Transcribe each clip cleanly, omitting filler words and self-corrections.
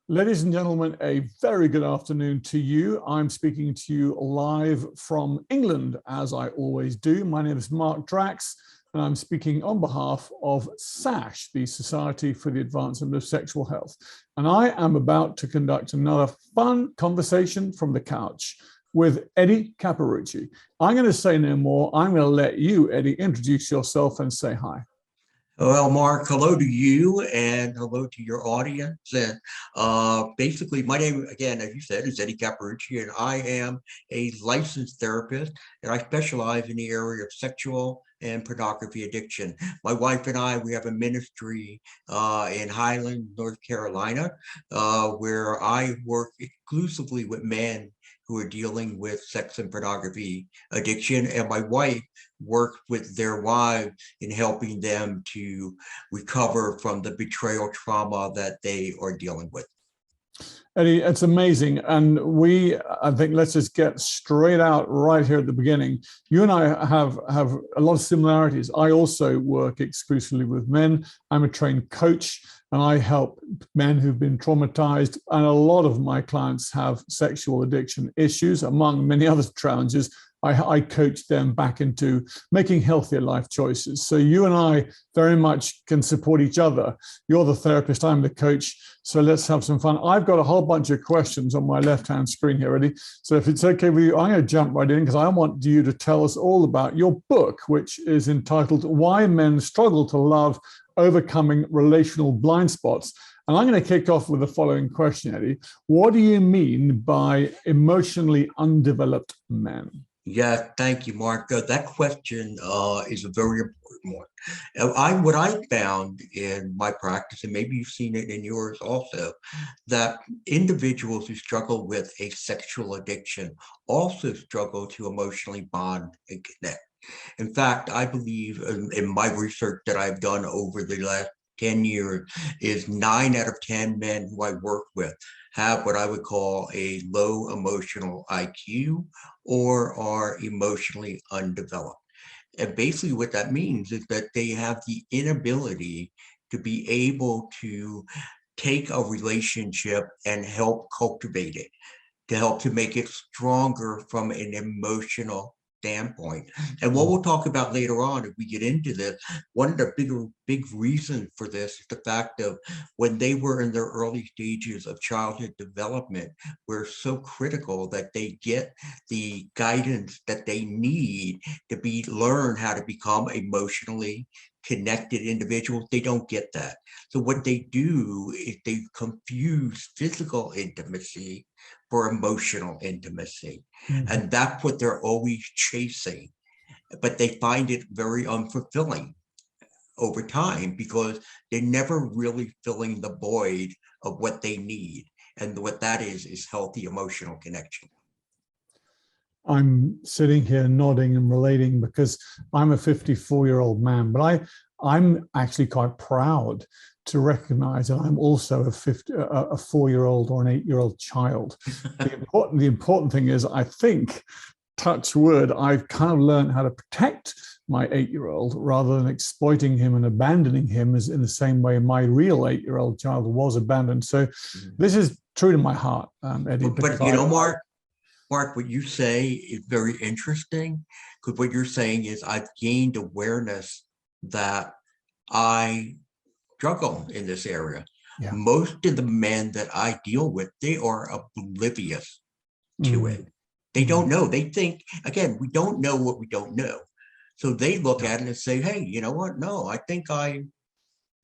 Ladies and gentlemen, a very good afternoon to you. I'm speaking to you live from England, as I always do. My name is Mark Drax, and I'm speaking on behalf of SASH, the Society for the Advancement of Sexual Health. And I am about to conduct another fun conversation from the couch with Eddie Capparucci. I'm going to say no more. I'm going to let you, Eddie, introduce yourself and say hi. Well, Mark, hello to you and hello to your audience. And basically, my name, again, as you said, is Eddie Capparucci, and I am a licensed therapist, and I specialize in the area of sexual and pornography addiction. My wife and I, we have a ministry in Highland, North Carolina, where I work exclusively with men who are dealing with sex and pornography addiction, and my wife works with their wives in helping them to recover from the betrayal trauma that they are dealing with. Eddie, it's amazing. And I think let's just get straight out right here at the beginning. You and I have a lot of similarities. I also work exclusively with men. I'm a trained coach, and I help men who've been traumatized. And a lot of my clients have sexual addiction issues, among many other challenges. I coach them back into making healthier life choices. So you and I very much can support each other. You're the therapist, I'm the coach. So let's have some fun. I've got a whole bunch of questions on my left-hand screen here, Eddie. So if it's okay with you, I'm going to jump right in because I want you to tell us all about your book, which is entitled Why Men Struggle to Love, Overcoming Relational Blind Spots. And I'm going to kick off with the following question, Eddie. What do you mean by emotionally undeveloped men? Yeah, thank you, Mark. That question is a very important one. What I found in my practice, and maybe you've seen it in yours also, that individuals who struggle with a sexual addiction also struggle to emotionally bond and connect. In fact, I believe in my research that I've done over the last 10 years is 9 out of 10 men who I work with have what I would call a low emotional IQ or are emotionally undeveloped. And basically what that means is that they have the inability to be able to take a relationship and help cultivate it, to help to make it stronger from an emotional standpoint. And what we'll talk about later on, if we get into this, one of the big reasons for this is the fact of when they were in their early stages of childhood development, we're so critical that they get the guidance that they need to learn how to become emotionally connected individuals. They don't get that. So what they do is they confuse physical intimacy for emotional intimacy. Mm-hmm. And that's what they're always chasing. But they find it very unfulfilling over time because they're never really filling the void of what they need. And what that is healthy emotional connection. I'm sitting here nodding and relating because I'm a 54-year-old man, but I'm actually quite proud to recognize that I'm also a 4-year-old or an 8-year-old child. The important thing is, I think, touch wood, I've kind of learned how to protect my 8-year-old rather than exploiting him and abandoning him as in the same way my real 8-year-old child was abandoned. So this is true to my heart, Eddie. But you know, Mark, what you say is very interesting, because what you're saying is I've gained awareness that I struggle in this area. Yeah. Most of the men that I deal with, they are oblivious to it. They don't know. They think, again, we don't know what we don't know. So they look at it and say, hey, you know what? No, I think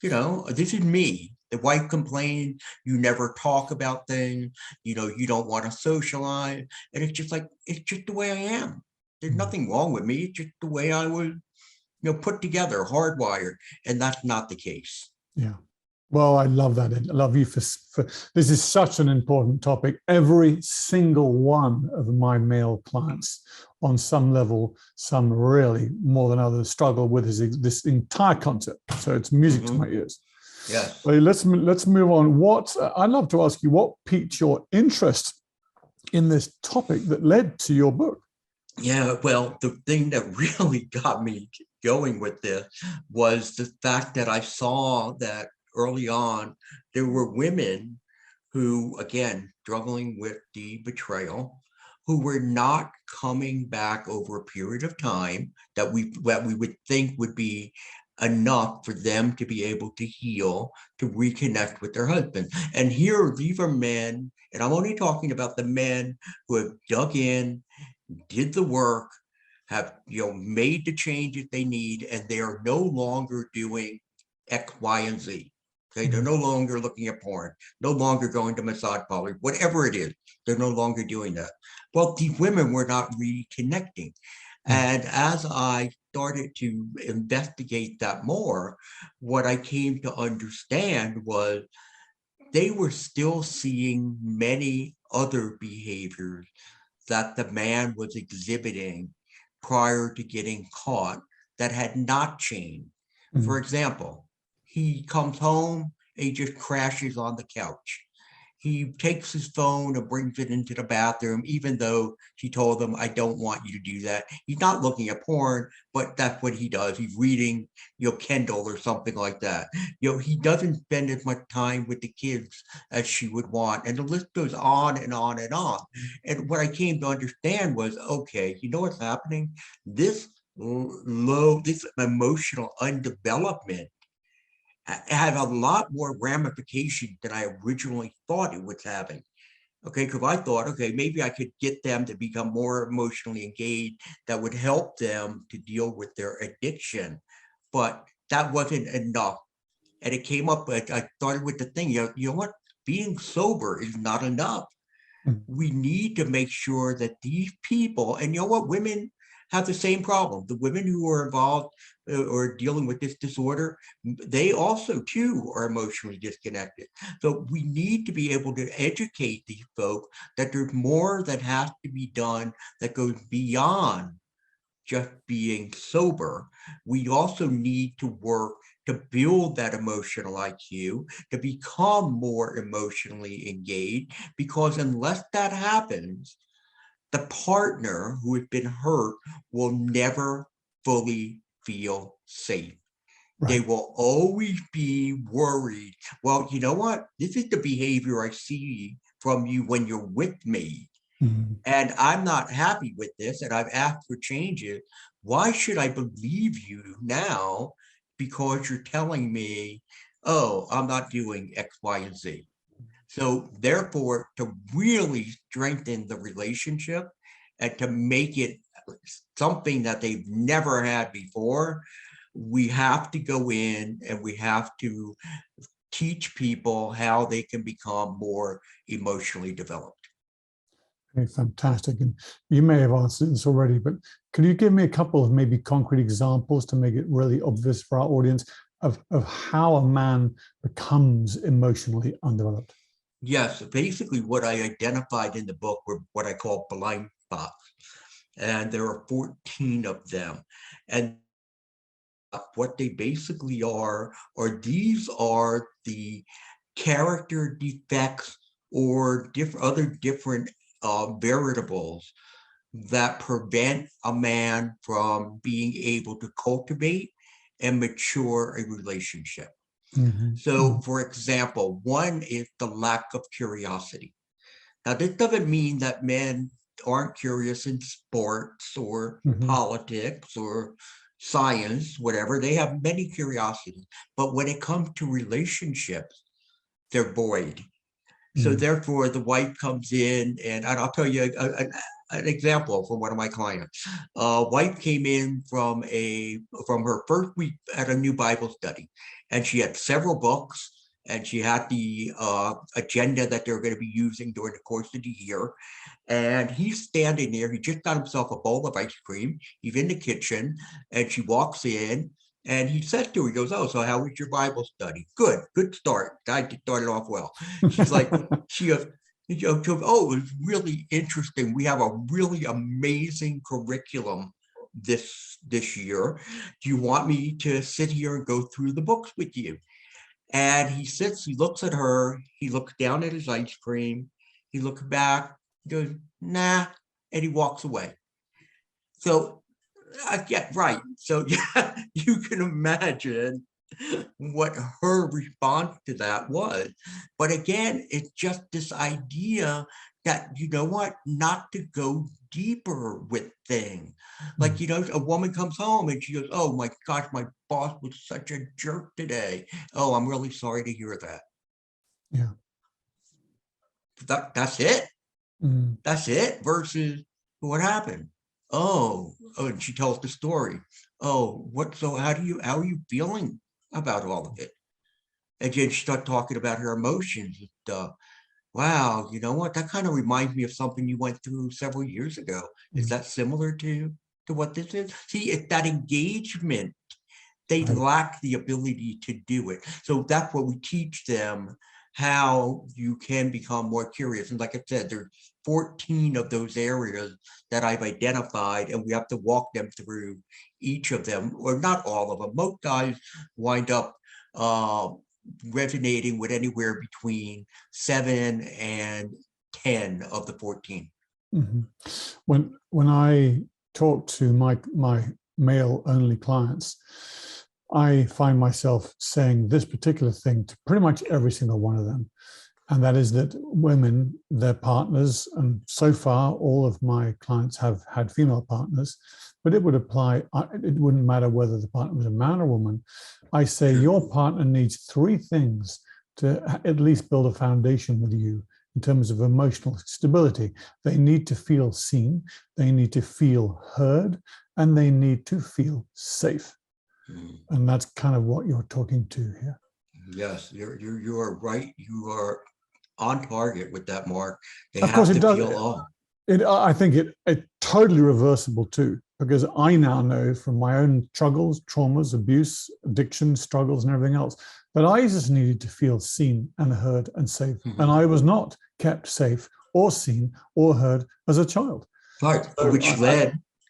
this is me. The wife complained, you never talk about things, you don't want to socialize. And it's just the way I am. There's nothing wrong with me. It's just the way I was, put together, hardwired. And that's not the case. Yeah. Well, I love that. I love you for this is such an important topic. Every single one of my male clients on some level, some really more than others, struggle with this entire concept. So it's music to my ears. Yes. So let's move on. I'd love to ask you, what piqued your interest in this topic that led to your book? Yeah, well, the thing that really got me going with this was the fact that I saw that early on there were women who, again, struggling with the betrayal, who were not coming back over a period of time that we would think would be enough for them to be able to heal, to reconnect with their husband. And here, these are men, and I'm only talking about the men who have dug in, did the work, have made the changes they need, and they are no longer doing X, Y, and Z. Okay, they're no longer looking at porn, no longer going to massage parlors, whatever it is, they're no longer doing that. Well, these women were not reconnecting. And as I started to investigate that more, what I came to understand was they were still seeing many other behaviors that the man was exhibiting prior to getting caught that had not changed. For example, he comes home and he just crashes on the couch. He takes his phone and brings it into the bathroom, even though she told him, I don't want you to do that. He's not looking at porn, but that's what he does. He's reading, Kindle or something like that. He doesn't spend as much time with the kids as she would want. And the list goes on and on and on. And what I came to understand was, okay, you know what's happening? This emotional undevelopment had a lot more ramifications than I originally thought it was having. Okay, because I thought, okay, maybe I could get them to become more emotionally engaged that would help them to deal with their addiction. But that wasn't enough. And it came up, I started with the thing, you know what? Being sober is not enough. We need to make sure that these people, and you know what, women have the same problem. The women who are involved or dealing with this disorder, they also too are emotionally disconnected. So we need to be able to educate these folks that there's more that has to be done that goes beyond just being sober. We also need to work to build that emotional IQ, to become more emotionally engaged, because unless that happens, the partner who has been hurt will never fully feel safe. They will always be worried. Well, you know what? This is the behavior I see from you when you're with me. And I'm not happy with this, and I've asked for changes. Why should I believe you now because you're telling me, oh, I'm not doing X, Y, and Z? So therefore, to really strengthen the relationship and to make it something that they've never had before, we have to go in and we have to teach people how they can become more emotionally developed. Okay, fantastic. And you may have answered this already, but could you give me a couple of maybe concrete examples to make it really obvious for our audience of how a man becomes emotionally undeveloped? Yes, basically what I identified in the book were what I call blind spots. And there are 14 of them. And what they basically are these are the character defects or other different variables that prevent a man from being able to cultivate and mature a relationship. So, for example, one is the lack of curiosity. Now, this doesn't mean that men aren't curious in sports or politics or science, whatever. They have many curiosities. But when it comes to relationships, they're void. So therefore, the wife comes in, and I'll tell you an example from one of my clients. Wife came in from her first week at a new Bible study, and she had several books, and she had the agenda that they're going to be using during the course of the year. And he's standing there. He just got himself a bowl of ice cream. He's in the kitchen, and she walks in. And he said to her, he goes, oh, so how was your Bible study? Good start. I started off well. She's like, she goes, oh, it was really interesting. We have a really amazing curriculum this year. Do you want me to sit here and go through the books with you? And he sits, he looks at her, he looks down at his ice cream, he looks back, he goes, nah, and he walks away. So yeah, right. So yeah, you can imagine what her response to that was. But again, it's just this idea that, you know what, not to go deeper with things. Like, you know, a woman comes home and she goes, oh my gosh, my boss was such a jerk today. Oh, I'm really sorry to hear that. Yeah. That's it. Mm. That's it. Versus what happened? Oh, and she tells the story. Oh, so how are you feeling about all of it? And then she started talking about her emotions and stuff. Wow, you know what? That kind of reminds me of something you went through several years ago. Is Mm. that similar to what this is? See, it's that engagement. They Right. lack the ability to do it. So that's what we teach them, how you can become more curious. And like I said, there's 14 of those areas that I've identified, and we have to walk them through each of them, or not all of them. Most guys wind up uh, resonating with anywhere between 7 and 10 of the 14. Mm-hmm. When I talk to my male only clients, I find myself saying this particular thing to pretty much every single one of them. And that is that women, their partners, and so far all of my clients have had female partners, but it would apply, it wouldn't matter whether the partner was a man or woman. I say your partner needs 3 things to at least build a foundation with you in terms of emotional stability. They need to feel seen, they need to feel heard, and they need to feel safe. And that's kind of what you're talking to here. Yes, you are right. You are on target with that, Mark. They Of course, have it to does. feel all. I think it totally reversible too, because I now know from my own struggles, traumas, abuse, addiction, struggles, and everything else, that I just needed to feel seen and heard and safe. And I was not kept safe or seen or heard as a child. Right, So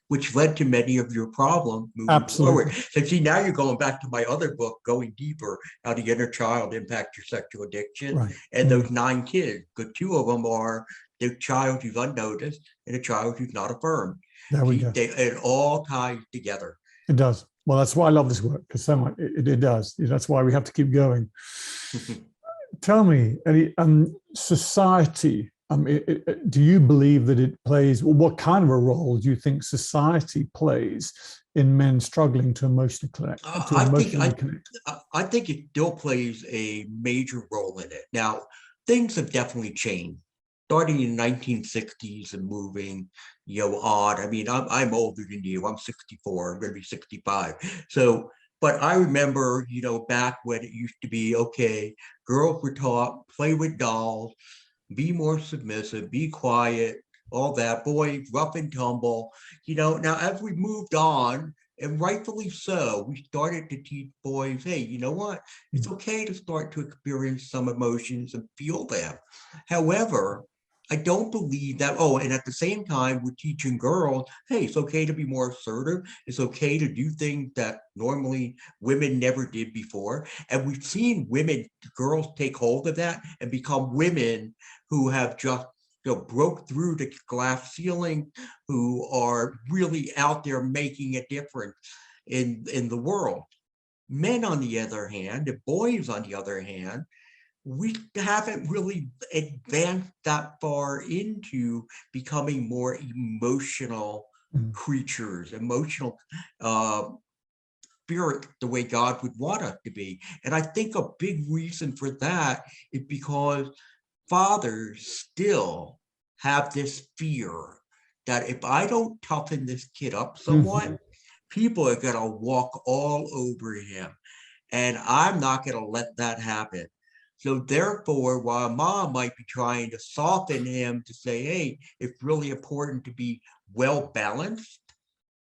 which led to many of your problems moving forward. absolutely. So see, now you're going back to my other book, Going Deeper, How the Inner Child Impact Your Sexual Addiction, Right. and those 9 kids. But 2 of them are the child who's unnoticed and a child who's not affirmed. There we See, go. it all ties together. It does. Well, that's why I love this work, because so much it does. That's why we have to keep going. Tell me, Eddie, society, do you believe that it plays, well, what kind of a role do you think society plays in men struggling to emotionally connect? I think it still plays a major role in it. Now, things have definitely changed. Starting in the 1960s and moving, on. I mean, I'm older than you. I'm 64. I'm going to be 65. So, but I remember, back when it used to be, okay, girls were taught, play with dolls, be more submissive, be quiet, all that. Boys, rough and tumble. Now as we moved on, and rightfully so, we started to teach boys, hey, you know what? It's okay to start to experience some emotions and feel them. However, I don't believe that. Oh, and at the same time, we're teaching girls, hey, it's okay to be more assertive. It's okay to do things that normally women never did before. And we've seen girls take hold of that and become women who have just broke through the glass ceiling, who are really out there making a difference in the world. Men, on the other hand, and boys, on the other hand, we haven't really advanced that far into becoming more emotional creatures, emotional spirit, the way God would want us to be. And I think a big reason for that is because fathers still have this fear that if I don't toughen this kid up somewhat, people are going to walk all over him. And I'm not going to let that happen. So therefore, while mom might be trying to soften him to say, hey, it's really important to be well balanced.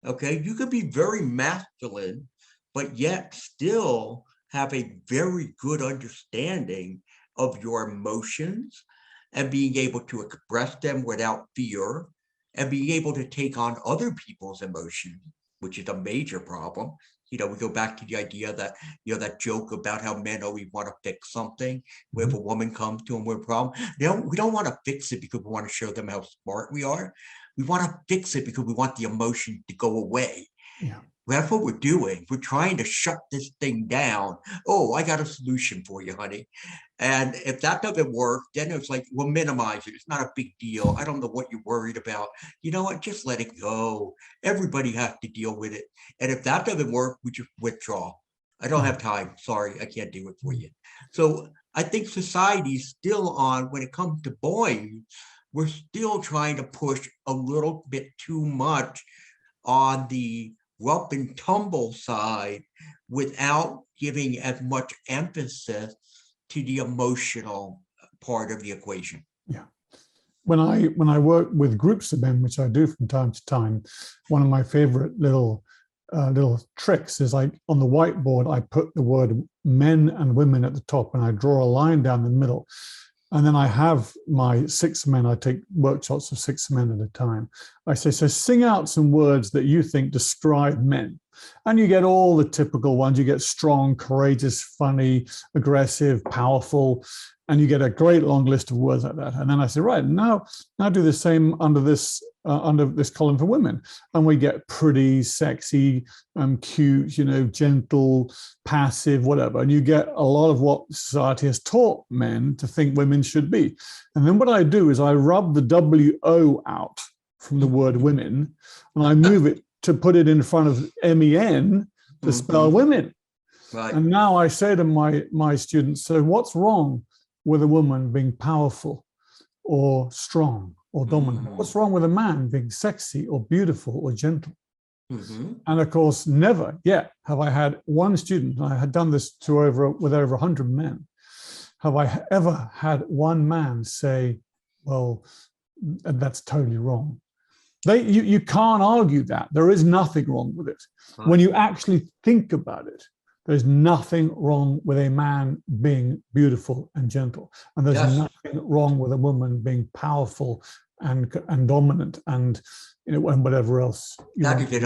Okay, you could be very masculine, but yet still have a very good understanding of your emotions and being able to express them without fear and being able to take on other people's emotions, which is a major problem. We go back to the idea that, that joke about how men always want to fix something. If a woman comes to them with a problem, we don't want to fix it because we want to show them how smart we are. We want to fix it because we want the emotion to go away. Yeah. That's what we're doing. We're trying to shut this thing down. Oh, I got a solution for you, honey. And if that doesn't work, then it's like, we'll minimize it. It's not a big deal. I don't know what you're worried about. You know what? Just let it go. Everybody has to deal with it. And if that doesn't work, we just withdraw. I don't have time. Sorry, I can't do it for you. So I think society's still on, when it comes to boys, we're still trying to push a little bit too much on the rough and tumble side without giving as much emphasis to the emotional part of the equation. Yeah. When I work with groups of men, which I do from time to time, one of my favorite little tricks is, like, on the whiteboard, I put the word men and women at the top, and I draw a line down the middle. And then I have my 6 men, I take workshops of 6 men at a time. I say, so sing out some words that you think describe men. And you get all the typical ones. You get strong, courageous, funny, aggressive, powerful, and you get a great long list of words like that. And then I say, right, now do the same under this column for women. And we get pretty, sexy, cute, gentle, passive, whatever. And you get a lot of what society has taught men to think women should be. And then what I do is I rub the W-O out from the word women, and I move it to put it in front of MEN to spell women. Right. And now I say to my students, so what's wrong with a woman being powerful or strong or dominant? What's wrong with a man being sexy or beautiful or gentle? And of course, never yet have I had one student, and I had done this with over 100 men, have I ever had one man say, well, that's totally wrong. You can't argue that. There is nothing wrong with it. When you actually think about it, there's nothing wrong with a man being beautiful and gentle. And there's nothing wrong with a woman being powerful and dominant and and whatever else. That is an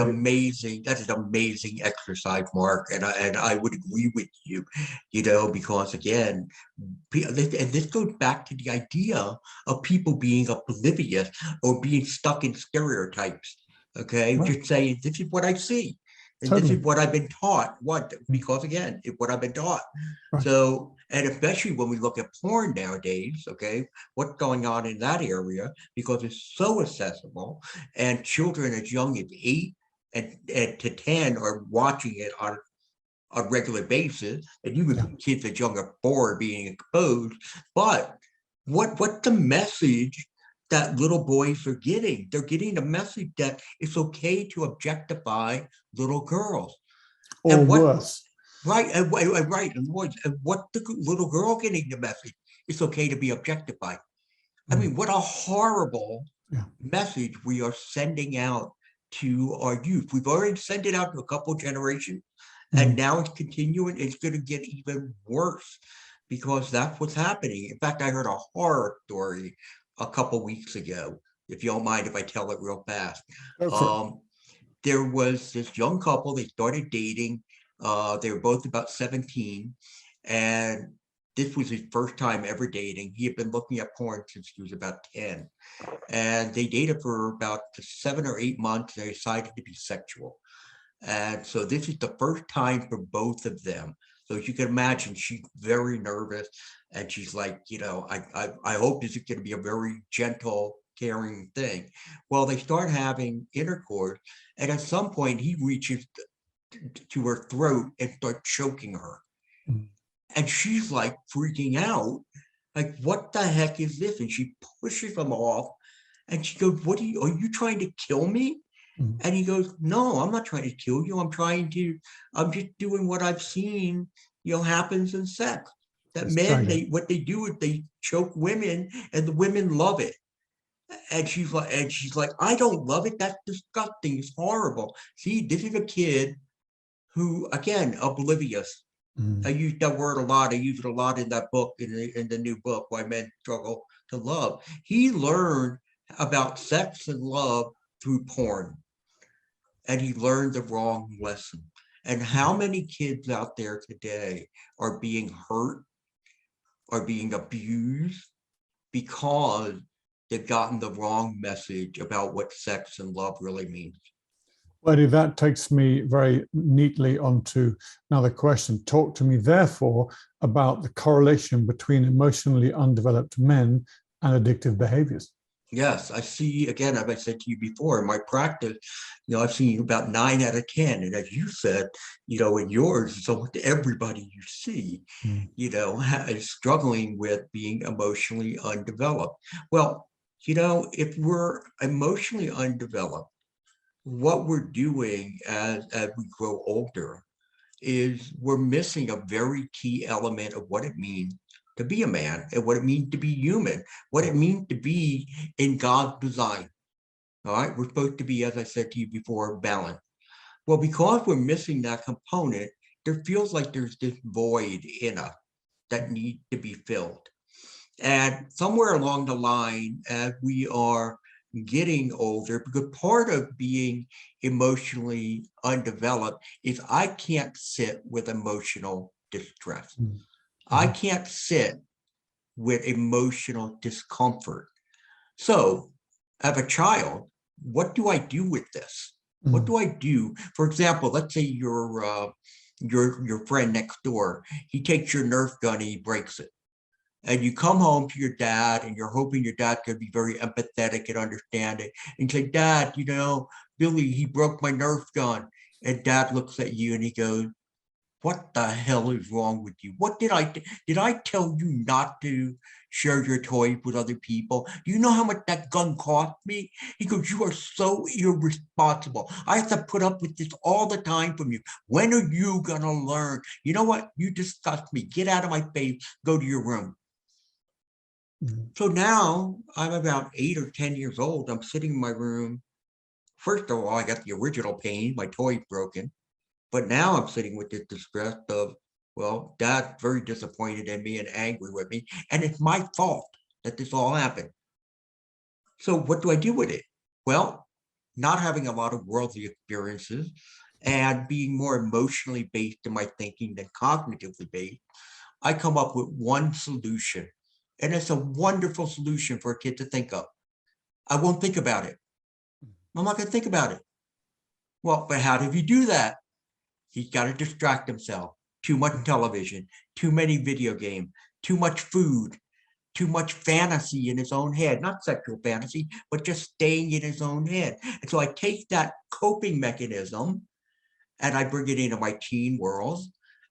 amazing exercise, Mark. And I would agree with you, because again, and this goes back to the idea of people being oblivious or being stuck in stereotypes. Okay, Right. just saying, this is what I see. And Totally. this is what I've been taught. Because again, it's what I've been taught. Right. So, and especially when we look at porn nowadays, okay, what's going on in that area, because it's so accessible, and children as young as 8 and to 10 are watching it on a regular basis, and even kids as young as 4 are being exposed. But what's the message that little boys are getting? They're getting the message that it's okay to objectify little girls. Or worse. Right, and what the little girl getting the message? It's okay to be objectified. I mean, what a horrible message we are sending out to our youth. We've already sent it out to a couple generations, and now it's continuing. It's going to get even worse because that's what's happening. In fact, I heard a horror story a couple weeks ago, if you don't mind if I tell it real fast. There was this young couple, they started dating. They were both about 17, and this was his first time ever dating. He had been looking at porn since he was about 10, and they dated for about 7 or 8 months. They decided to be sexual. And so this is the first time for both of them. So as you can imagine, she's very nervous, and she's like, I hope this is going to be a very gentle, caring thing. Well, they start having intercourse, and at some point he reaches to her throat and starts choking her. And she's like freaking out, like, what the heck is this? And she pushes him off, and she goes, are you trying to kill me? And he goes, no, I'm not trying to kill you. I'm just doing what I've seen, happens in sex. That men, what they do is they choke women, and the women love it. And she's like, I don't love it. That's disgusting. It's horrible. See, this is a kid who, again, oblivious. I use that word a lot. I use it a lot in that book, in the new book, Why Men Struggle to Love. He learned about sex and love through porn. And he learned the wrong lesson. And how many kids out there today are being hurt, are being abused because they've gotten the wrong message about what sex and love really means? Well, Eddie, that takes me very neatly onto another question. Talk to me, therefore, about the correlation between emotionally undeveloped men and addictive behaviors. Yes, I see, again, as I said to you before, in my practice, I've seen about 9 out of 10. And as you said, in yours, it's almost everybody you see, Mm. is struggling with being emotionally undeveloped. Well, if we're emotionally undeveloped, what we're doing as we grow older is we're missing a very key element of what it means to be a man and what it means to be human, what it means to be in God's design. All right, we're supposed to be, as I said to you before, balanced. Well, because we're missing that component, there feels like there's this void in us that needs to be filled. And somewhere along the line, as we are getting older, because part of being emotionally undeveloped is I can't sit with emotional distress. Mm. I can't sit with emotional discomfort. So, as a child, what do I do with this? What do I do? For example, let's say your friend next door, he takes your Nerf gun and he breaks it. And you come home to your dad and you're hoping your dad could be very empathetic and understanding. And you say, Dad, Billy, he broke my Nerf gun. And dad looks at you and he goes, what the hell is wrong with you? What did I tell you not to share your toys with other people? Do you know how much that gun cost me? He goes, you are so irresponsible. I have to put up with this all the time from you. When are you gonna learn? You know what? You disgust me. Get out of my face. Go to your room. So now I'm about 8 or 10 years old. I'm sitting in my room. First of all, I got the original pain. My toy's broken. But now I'm sitting with this distress of, well, Dad's very disappointed in me and angry with me. And it's my fault that this all happened. So what do I do with it? Well, not having a lot of worldly experiences and being more emotionally based in my thinking than cognitively based, I come up with one solution. And it's a wonderful solution for a kid to think of. I won't think about it. I'm not going to think about it. Well, but how do you do that? He's got to distract himself. Too much television, too many video games, too much food, too much fantasy in his own head, not sexual fantasy, but just staying in his own head. And so I take that coping mechanism and I bring it into my teen world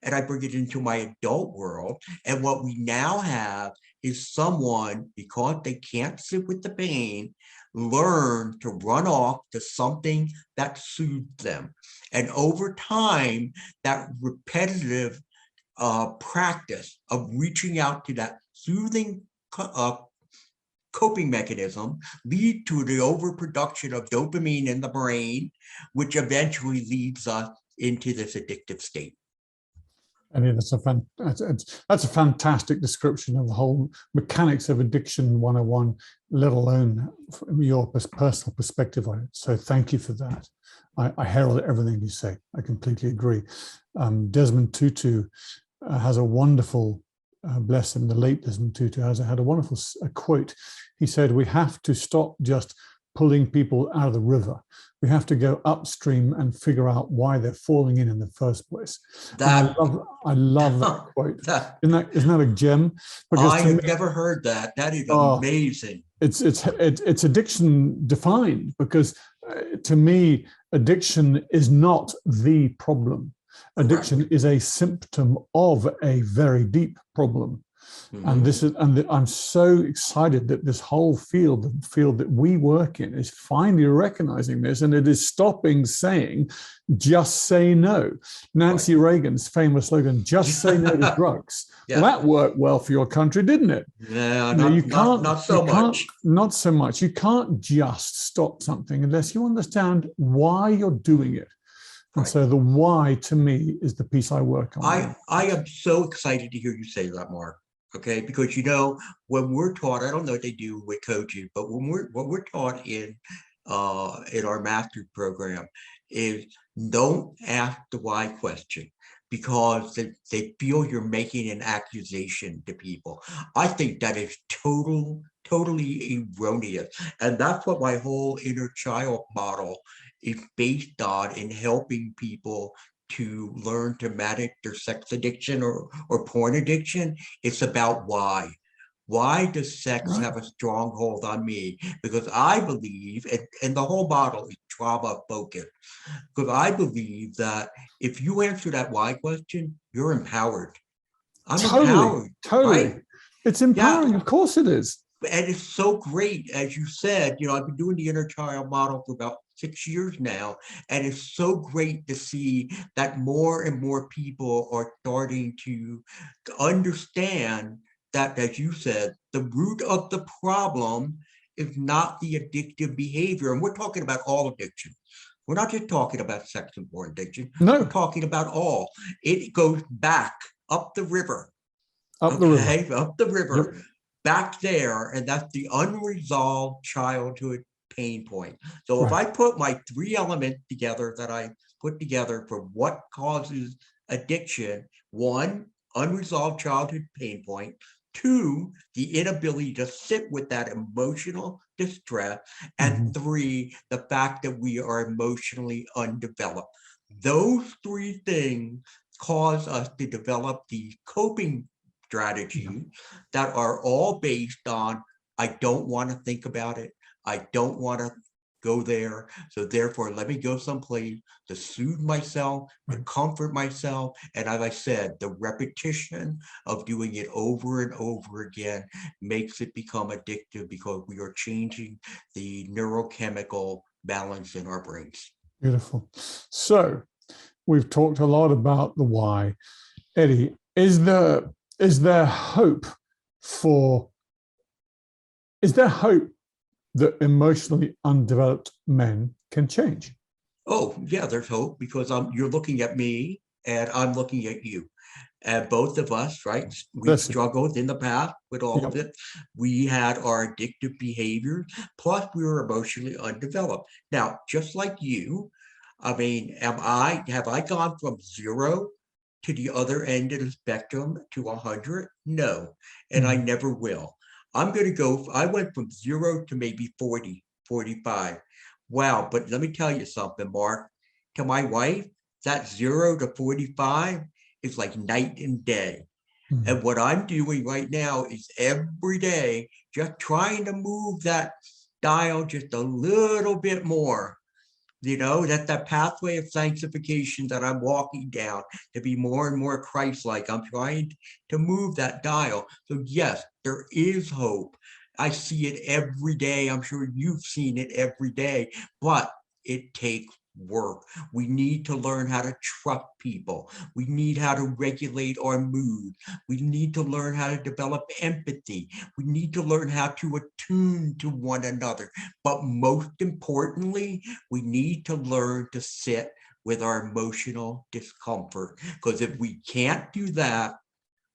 and I bring it into my adult world. And what we now have is someone, because they can't sit with the pain, learn to run off to something that soothes them. And over time, that repetitive practice of reaching out to that soothing coping mechanism lead to the overproduction of dopamine in the brain, which eventually leads us into this addictive state. I mean, that's a fantastic description of the whole mechanics of addiction 101, let alone from your personal perspective on it. So thank you for that. I herald everything you say. I completely agree. Desmond Tutu has a wonderful, bless him, the late Desmond Tutu had a wonderful quote. He said, we have to stop just pulling people out of the river. We have to go upstream and figure out why they're falling in the first place. I love that quote. Isn't that a gem? Because I have never heard that. That is amazing. It's addiction defined, because to me, addiction is not the problem. Addiction is a symptom of a very deep problem. Mm-hmm. And I'm so excited that this whole field that we work in is finally recognizing this, and it is stopping saying, just say no. Nancy Reagan's famous slogan, just say no to drugs. Yeah. Well, that worked well for your country, didn't it? Yeah, not so much. Not so much. You can't just stop something unless you understand why you're doing it. And so the why, to me, is the piece I work on. I am so excited to hear you say that, Mark. Okay, because when we're taught, I don't know what they do with coaches, but what we're taught in our master's program is don't ask the why question, because they feel you're making an accusation to people. I think that is totally erroneous, and that's what my whole inner child model is based on in helping people to learn to manage their sex addiction or porn addiction. It's about why. Why does sex Right. have a stronghold on me? Because I believe, and the whole model is trauma focused, because I believe that if you answer that why question, you're empowered. I'm Totally, empowered, totally. right? It's Yeah. empowering. Of course it is. And it's so great, as you said, I've been doing the inner child model for about 6 years now, and it's so great to see that more and more people are starting to understand that, as you said, the root of the problem is not the addictive behavior. And we're talking about all addiction. We're not just talking about sex and porn addiction. We're No, talking about all. It goes back up the river, up the river. okay, up the Yep. river, back there, and that's the unresolved childhood pain point. So if Right. I put my three elements together that I put together for what causes addiction: one, unresolved childhood pain point; two, the inability to sit with that emotional distress; and Mhm. three, the fact that we are emotionally undeveloped. Those three things cause us to develop the coping Yeah. strategies that are all based on, I don't want to think about it. I don't want to go there. So therefore, let me go someplace to soothe myself, to Right. comfort myself. And as I said, the repetition of doing it over and over again makes it become addictive, because we are changing the neurochemical balance in our brains. Beautiful. So we've talked a lot about the why. Eddie, is there hope for is there hope that emotionally undeveloped men can change? Oh, yeah, there's hope, because you're looking at me and I'm looking at you. And both of us, right? We've Bless you. struggled in the past with all of Yep. it. We had our addictive behaviors, plus we were emotionally undeveloped. Now, just like you, I mean, have I gone from zero to the other end of the spectrum to 100? No, and I Mm. never will. I went from zero to maybe 40, 45. Wow, but let me tell you something, Mark. To my wife, that 0 to 45 is like night and day. Mm. And what I'm doing right now is every day just trying to move that dial just a little bit more. That pathway of sanctification that I'm walking down to be more and more Christ-like. I'm trying to move that dial. So yes, there is hope. I see it every day. I'm sure you've seen it every day, but it takes work. We need to learn how to trust people. We need how to regulate our mood. We need to learn how to develop empathy. We need to learn how to attune to one another. But most importantly, we need to learn to sit with our emotional discomfort, because if we can't do that,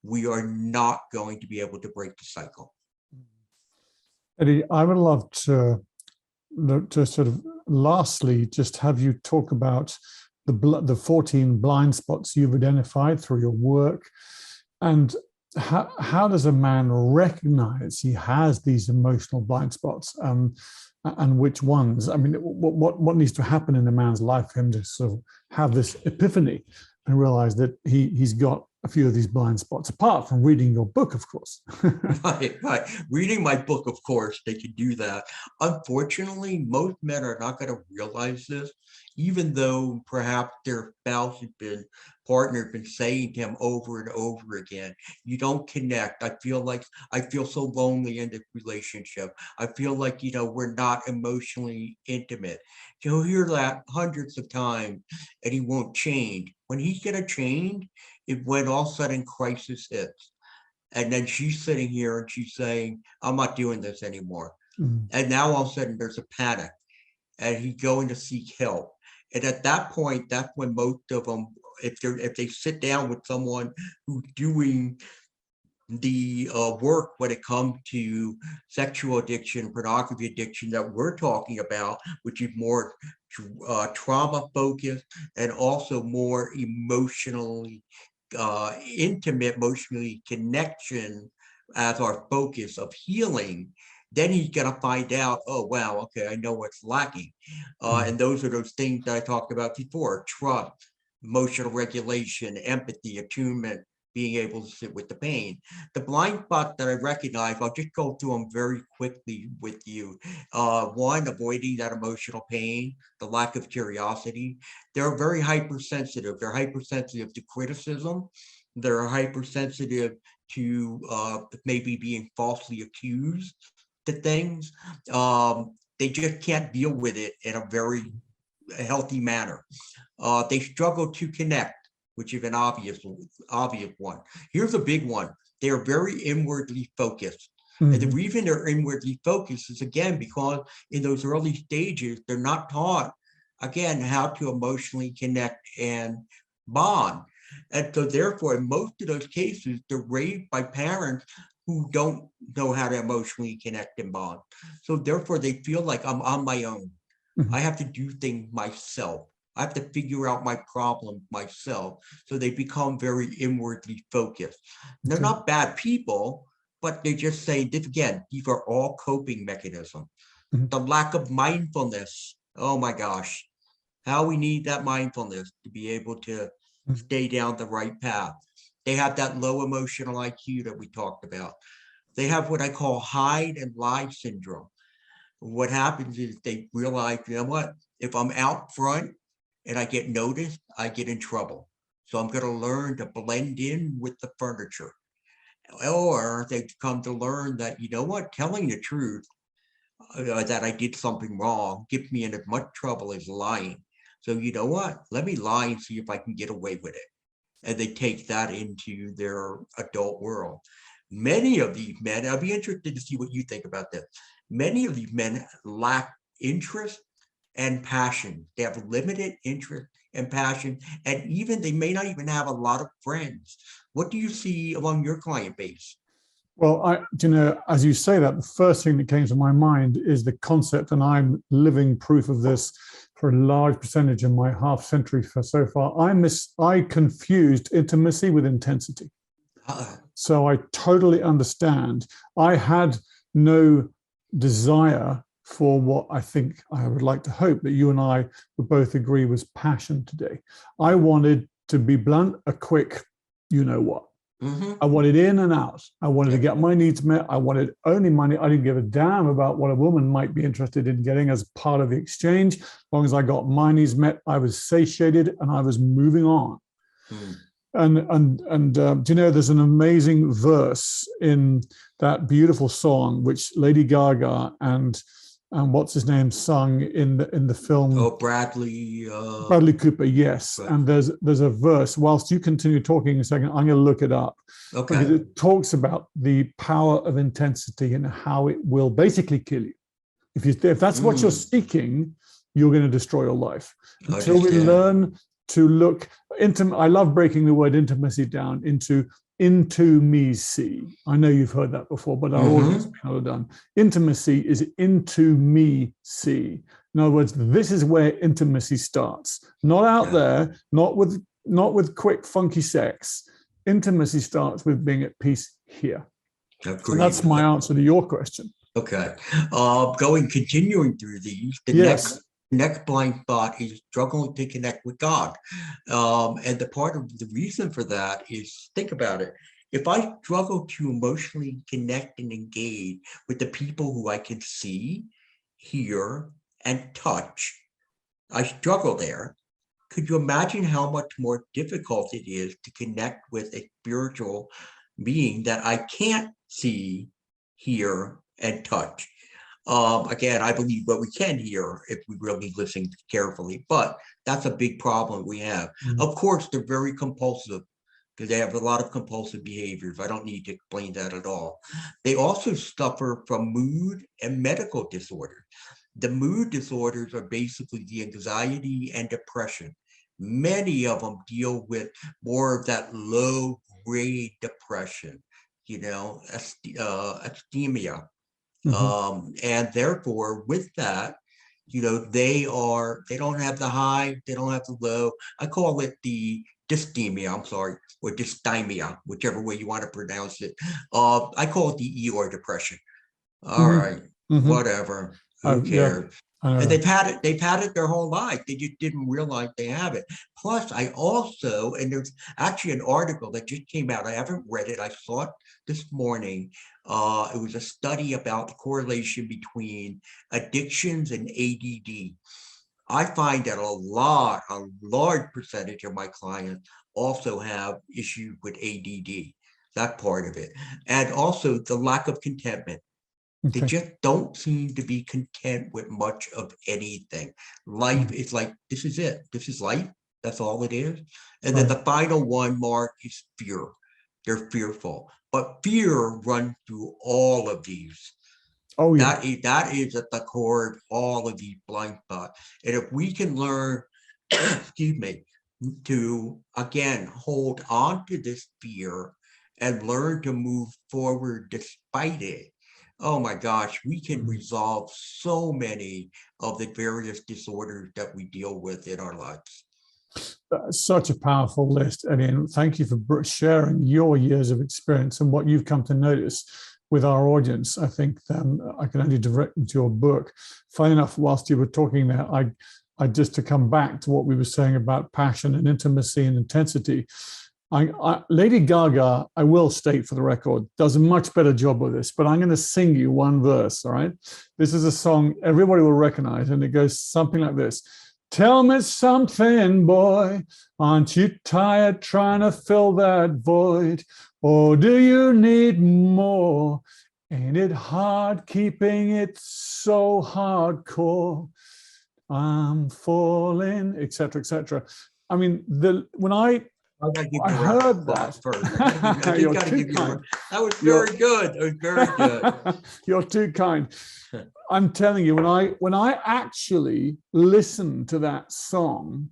we are not going to be able to break the cycle. Eddie, I would love to sort of lastly just have you talk about the 14 blind spots you've identified through your work, and how does a man recognize he has these emotional blind spots, and which ones? I mean, what needs to happen in a man's life for him to sort of have this epiphany and realize that he's got a few of these blind spots, apart from reading your book, of course. Right, right. Reading my book, of course, they can do that. Unfortunately, most men are not going to realize this, even though perhaps their spouse has been, partner been saying to him over and over again, you don't connect. I feel so lonely in this relationship. I feel like, we're not emotionally intimate. He'll hear that hundreds of times and he won't change. When he's going to change is when all of a sudden crisis hits. And then she's sitting here and she's saying, I'm not doing this anymore. Mm. And now all of a sudden there's a panic and he's going to seek help. And at that point, that's when most of them, if they sit down with someone who's doing the work when it comes to sexual addiction, pornography addiction that we're talking about, which is more trauma focused and also more emotionally intimate, emotionally connection as our focus of healing, then he's going to find out, oh, wow, okay, I know what's lacking. And those are those things that I talked about before: trust, emotional regulation, empathy, attunement, being able to sit with the pain. The blind spots that I recognize, I'll just go through them very quickly with you. One, avoiding that emotional pain, the lack of curiosity. They're very hypersensitive. They're hypersensitive to criticism. They're hypersensitive to maybe being falsely accused to things. They just can't deal with it in a very healthy manner. They struggle to connect, which is an obvious one. Here's a big one. They are very inwardly focused. And the reason they're inwardly focused is, again, because in those early stages, they're not taught, again, how to emotionally connect and bond. And so therefore, in most of those cases, they're raised by parents who don't know how to emotionally connect and bond. So therefore, they feel like I'm on my own. I have to do things myself. I have to figure out my problem myself. So they become very inwardly focused. They're not bad people, but they just say, again, these are all coping mechanisms. The lack of mindfulness. Oh my gosh, how we need that mindfulness to be able to stay down the right path. They have that low emotional IQ that we talked about. They have what I call hide and lie syndrome. What happens is they realize, you know what, if I'm out front and I get noticed, I get in trouble. So I'm going to learn to blend in with the furniture. Or they've come to learn that, you know what, telling the truth that I did something wrong gets me in as much trouble as lying. So you know what, let me lie and see if I can get away with it. And they take that into their adult world. Many of these men, I'll be interested to see what you think about this. Many of these men lack interest and passion. They have limited interest and passion, and even they may not even have a lot of friends. What do you see among your client base? Well, as you say that, the first thing that came to my mind is the concept, and I'm living proof of this for a large percentage of my half century so far. I confused intimacy with intensity. So I totally understand. I had no desire for what I think I would like to hope that you and I would both agree was passion today. I wanted to be blunt, a quick, you know what. I wanted in and out. I wanted to get my needs met. I wanted only money. I didn't give a damn about what a woman might be interested in getting as part of the exchange. As long as I got my needs met, I was satiated and I was moving on. And there's an amazing verse in that beautiful song which Lady Gaga and what's his name sung in the film. Oh, Bradley Cooper, yes. Right. And there's a verse. Whilst you continue talking a second, I'm going to look it up. Okay. Because it talks about the power of intensity and how it will basically kill you. If that's what you're seeking, you're going to destroy your life. Until we learn to look into, I love breaking the word intimacy down into me see. I know you've heard that before, but our audience may not have done. Intimacy is into me see. In other words, this is where intimacy starts. Not out there, not with quick, funky sex. Intimacy starts with being at peace here. And that's my answer to your question. Okay. Continuing through these, next blind spot is struggling to connect with God. And the part of the reason for that is, think about it. If I struggle to emotionally connect and engage with the people who I can see, hear, and touch, I struggle there. Could you imagine how much more difficult it is to connect with a spiritual being that I can't see, hear, and touch? Again, I believe what we can hear if we really listen carefully, but that's a big problem we have. Of course, they're very compulsive because they have a lot of compulsive behaviors. I don't need to explain that at all. They also suffer from mood and medical disorders. The mood disorders are basically the anxiety and depression. Many of them deal with more of that low-grade depression, asthenia. And therefore, with that, they don't have the high, they don't have the low. I call it the dysthymia, or dysthymia, whichever way you want to pronounce it. I call it the Eeyore depression. All right, Mm-hmm. whatever. Who Yeah, cares? I know And that. they've had it their whole life. They just didn't realize they have it. Plus, I also, and there's actually an article that just came out. I haven't read it. I saw it this morning. It was a study about the correlation between addictions and ADD. I find that a large percentage of my clients also have issues with ADD, that part of it. And also the lack of contentment. They Okay. just don't seem to be content with much of anything. Life is like, this is it. This is life. That's all it is. And then Right. the final one, Mark, is fear. They're fearful. But fear runs through all of these. Oh, yeah. That is at the core of all of these blind spots. And if we can learn, excuse me, to again hold on to this fear and learn to move forward despite it, oh my gosh, we can resolve so many of the various disorders that we deal with in our lives. Such a powerful list, Eddie, and thank you for sharing your years of experience and what you've come to notice with our audience. I think I can only direct them to your book. Funny enough, whilst you were talking there, I just to come back to what we were saying about passion and intimacy and intensity. Lady Gaga, I will state for the record, does a much better job of this, but I'm going to sing you one verse, all right? This is a song everybody will recognize, and it goes something like this. Tell me something, boy, aren't you tired trying to fill that void? Or do you need more? Ain't it hard keeping it so hardcore? I'm falling, etc., etc. I mean, when I heard that. You're too kind. That was very good. It was very good. You're too kind. I'm telling you, when I actually listened to that song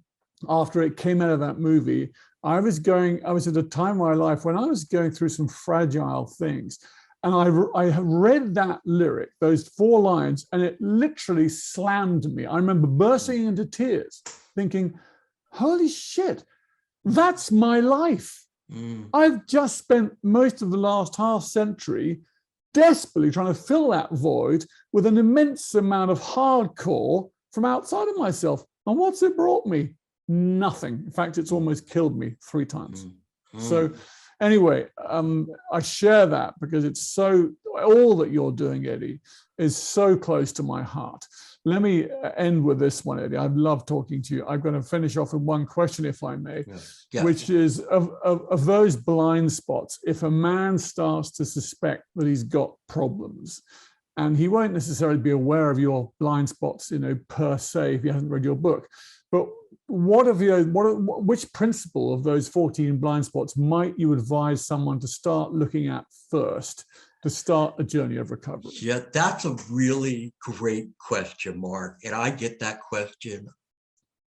after it came out of that movie, I was at a time in my life when I was going through some fragile things. And I have read that lyric, those 4 lines, and it literally slammed me. I remember bursting into tears, thinking, holy shit, that's my life. I've just spent most of the last half century desperately trying to fill that void with an immense amount of hardcore from outside of myself. And what's it brought me? Nothing. In fact, it's almost killed me 3 times. So anyway, I share that because it's all that you're doing, Eddie, is so close to my heart. Let me end with this one, Eddie. I've loved talking to you. I'm going to finish off with one question, if I may, which is of those blind spots, if a man starts to suspect that he's got problems, and he won't necessarily be aware of your blind spots, per se, if he hasn't read your book, but which principle of those 14 blind spots might you advise someone to start looking at first to start a journey of recovery? Yeah, that's a really great question, Mark. And I get that question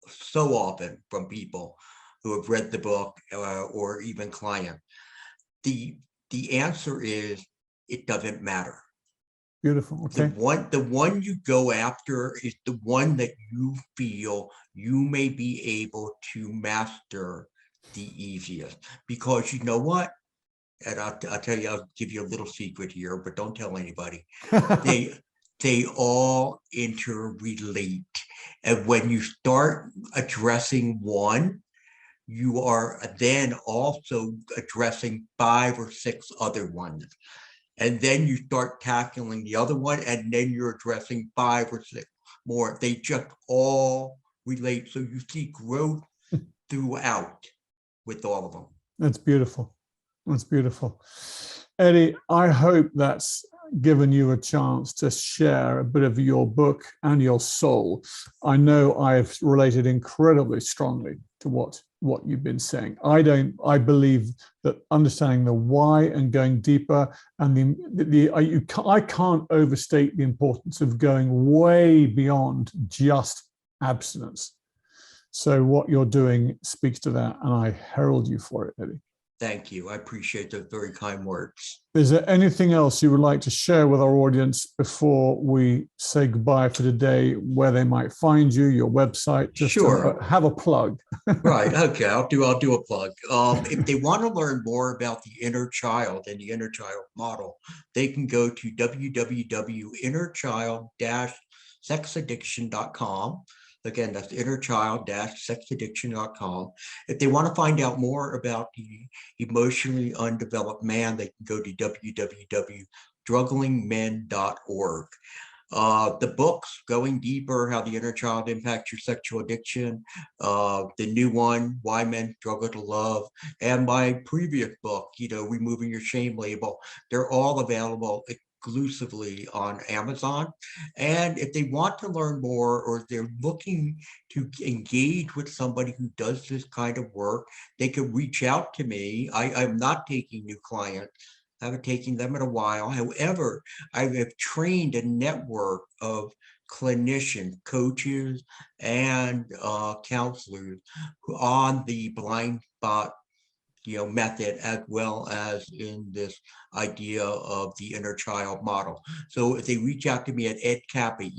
so often from people who have read the book or even clients. The answer is it doesn't matter. Beautiful. Okay. The one you go after is the one that you feel you may be able to master the easiest. Because you know what? And I'll tell you, I'll give you a little secret here, but don't tell anybody. They all interrelate. And when you start addressing one, you are then also addressing 5 or 6 other ones. And then you start tackling the other one, and then you're addressing 5 or 6 more. They just all relate. So you see growth throughout with all of them. That's beautiful. That's beautiful. Eddie, I hope that's given you a chance to share a bit of your book and your soul. I know I've related incredibly strongly to what you've been saying. I believe that understanding the why and going deeper, and I can't overstate the importance of going way beyond just abstinence. So what you're doing speaks to that, and I herald you for it, Eddie. Thank you. I appreciate those very kind words. Is there anything else you would like to share with our audience before we say goodbye for today, where they might find you, your website, just Sure. to have a plug? Right. Okay. I'll do a plug. If they want to learn more about the inner child and the inner child model, they can go to www.innerchild-sexaddiction.com. Again, that's innerchild-sexaddiction.com. If they want to find out more about the emotionally undeveloped man, they can go to www.strugglingmen.org. The books, Going Deeper, How the Inner Child Impacts Your Sexual Addiction, the new one, Why Men Struggle to Love, and my previous book, Removing Your Shame Label, they're all available exclusively on Amazon. And if they want to learn more, or if they're looking to engage with somebody who does this kind of work, they can reach out to me. I'm not taking new clients. I haven't taken them in a while. However, I have trained a network of clinicians, coaches, and counselors on the blind spot method, as well as in this idea of the inner child model. So if they reach out to me at edcappa,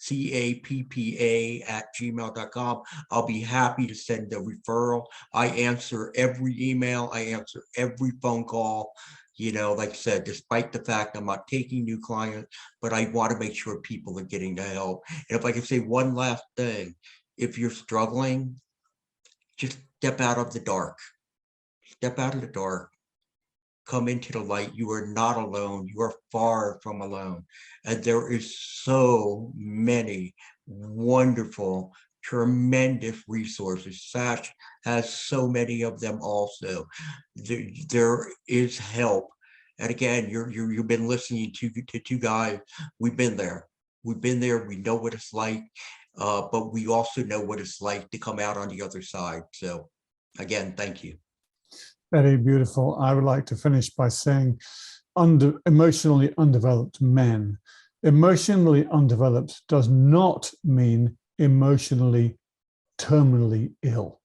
EDCAPPA @gmail.com, I'll be happy to send a referral. I answer every email. I answer every phone call. Like I said, despite the fact I'm not taking new clients, but I want to make sure people are getting the help. And if I can say one last thing, if you're struggling, just step out of the dark. Step out of the dark, come into the light. You are not alone. You are far from alone. And there is so many wonderful, tremendous resources. SASH has so many of them also. There is help. And again, you've been listening to two guys. We've been there. We've been there. We know what it's like. But we also know what it's like to come out on the other side. So again, thank you. Very beautiful. I would like to finish by saying emotionally undeveloped men. Emotionally undeveloped does not mean emotionally terminally ill.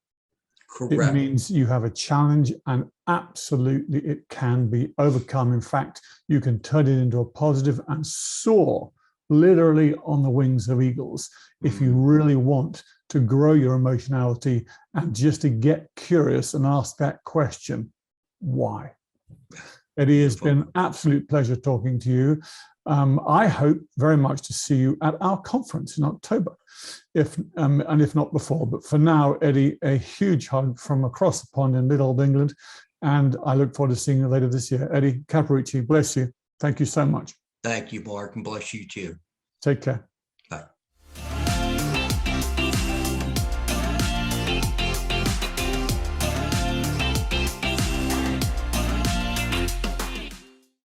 Correct. It means you have a challenge, and absolutely it can be overcome. In fact, you can turn it into a positive and soar literally on the wings of eagles if you really want to grow your emotionality and just to get curious and ask that question, why? Eddie, it's been an absolute pleasure talking to you. I hope very much to see you at our conference in October, and if not before. But for now, Eddie, a huge hug from across the pond in little old England, and I look forward to seeing you later this year. Eddie Capparucci, bless you. Thank you so much. Thank you, Mark, and bless you too. Take care.